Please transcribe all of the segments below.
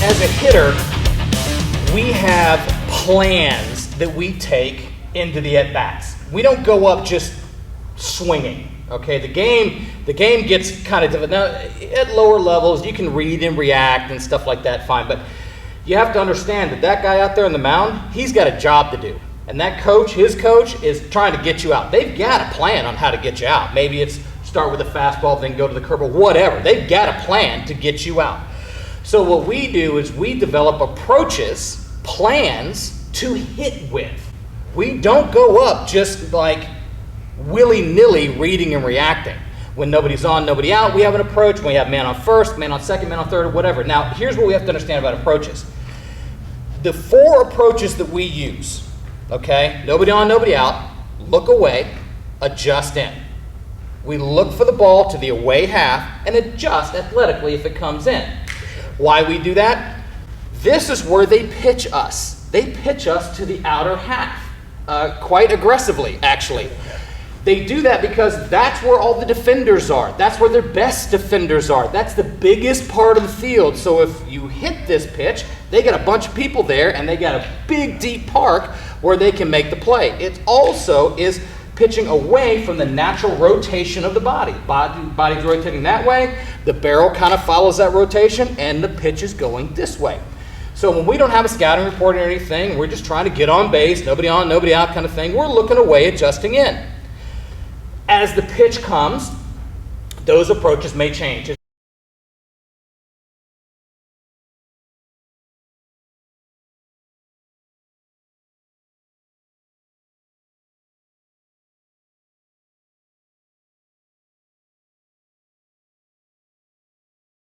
As a hitter, we have plans that we take into the at-bats. We don't go up just swinging. Okay, the game gets kind of different. Now, at lower levels, you can read and react and stuff like that, fine. But you have to understand that guy out there on the mound, he's got a job to do. And that coach, his coach, is trying to get you out. They've got a plan on how to get you out. Maybe it's start with a fastball, then go to the curveball, whatever. They've got a plan to get you out. So what we do is we develop approaches, plans to hit with. We don't go up just like willy-nilly reading and reacting. When nobody's on, nobody out, we have an approach. When we have man on first, man on second, man on third, or whatever. Now, here's what we have to understand about approaches. The 4 approaches that we use, okay, nobody on, nobody out, look away, adjust in. We look for the ball to the away half and adjust athletically if it comes in. Why we do that? This is where they pitch us. They pitch us to the outer half, quite aggressively, actually. They do that because that's where all the defenders are. That's where their best defenders are. That's the biggest part of the field. So if you hit this pitch, they got a bunch of people there, and they got a big, deep park where they can make the play. It also is pitching away from the natural rotation of the body. Body's rotating that way. The barrel kind of follows that rotation, and the pitch is going this way. So when we don't have a scouting report or anything, we're just trying to get on base, nobody on, nobody out kind of thing, we're looking away, adjusting in. As the pitch comes, those approaches may change.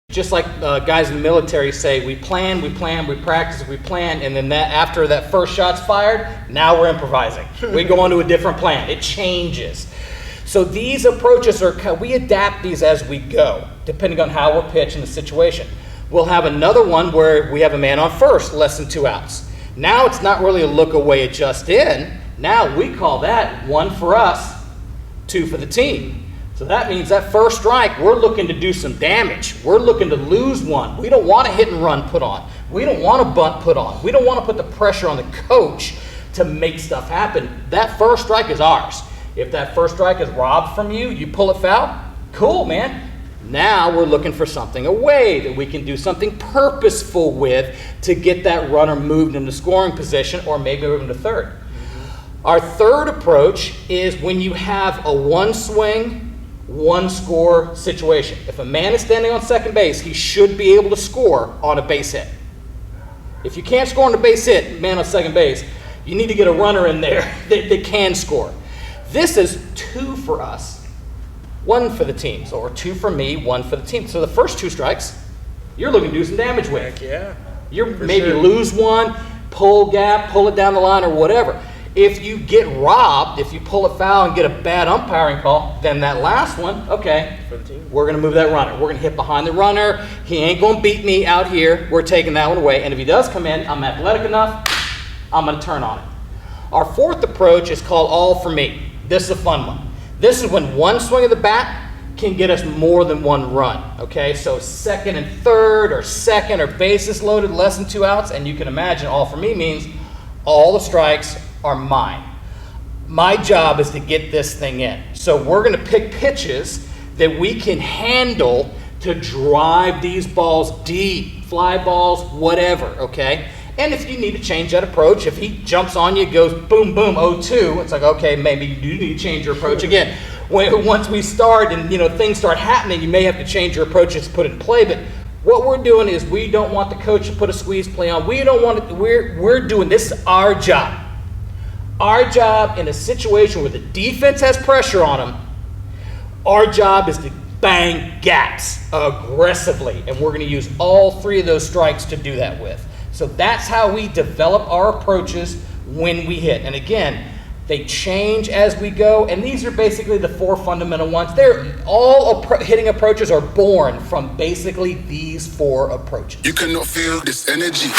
Just like guys in the military say, we plan, we practice, we plan, and then after that first shot's fired, now we're improvising. We go on to a different plan. It changes. So these approaches we adapt these as we go, depending on how we're pitching the situation. We'll have another one where we have a man on first, less than 2 outs. Now it's not really a look away, adjust in. Now we call that 1 for us, 2 for the team. So that means that first strike, we're looking to do some damage. We're looking to lose one. We don't want a hit and run put on. We don't want a bunt put on. We don't want to put the pressure on the coach to make stuff happen. That first strike is ours. If that first strike is robbed from you, you pull it foul, cool, man. Now we're looking for something away that we can do something purposeful with to get that runner moved into scoring position or maybe move into third. Mm-hmm. Our third approach is when you have a 1 swing, 1 score situation. If a man is standing on second base, he should be able to score on a base hit. If you can't score on a base hit, man on second base, you need to get a runner in there that can score. This is 2 for us, 1 for the team. So, or 2 for me, 1 for the team. So the first 2 strikes, you're looking to do some damage with. Heck yeah. You're maybe lose one, pull gap, pull it down the line or whatever. If you get robbed, if you pull it foul and get a bad umpiring call, then that last one, okay, For the team. we're going to move that runner. We're going to hit behind the runner. He ain't going to beat me out here. We're taking that one away. And if he does come in, I'm athletic enough, I'm going to turn on it. Our fourth approach is called all for me. This is a fun one. This is when 1 swing of the bat can get us more than 1 run. Okay, so second and third or second or bases loaded, less than 2 outs. And you can imagine all for me means all the strikes are mine. My job is to get this thing in. So we're going to pick pitches that we can handle to drive these balls deep, fly balls, whatever, okay? And if you need to change that approach, if he jumps on you, goes boom, boom, 0-2, it's like, okay, maybe you do need to change your approach again. Once we start and things start happening, you may have to change your approaches to put it in play. But what we're doing is we don't want the coach to put a squeeze play on. We don't want it. We're doing this is our job. Our job in a situation where the defense has pressure on them, our job is to bang gaps aggressively, and we're going to use all 3 of those strikes to do that with. So that's how we develop our approaches when we hit. And again, they change as we go, and these are basically the 4 fundamental ones. They're all hitting approaches are born from basically these 4 approaches. You cannot feel this energy.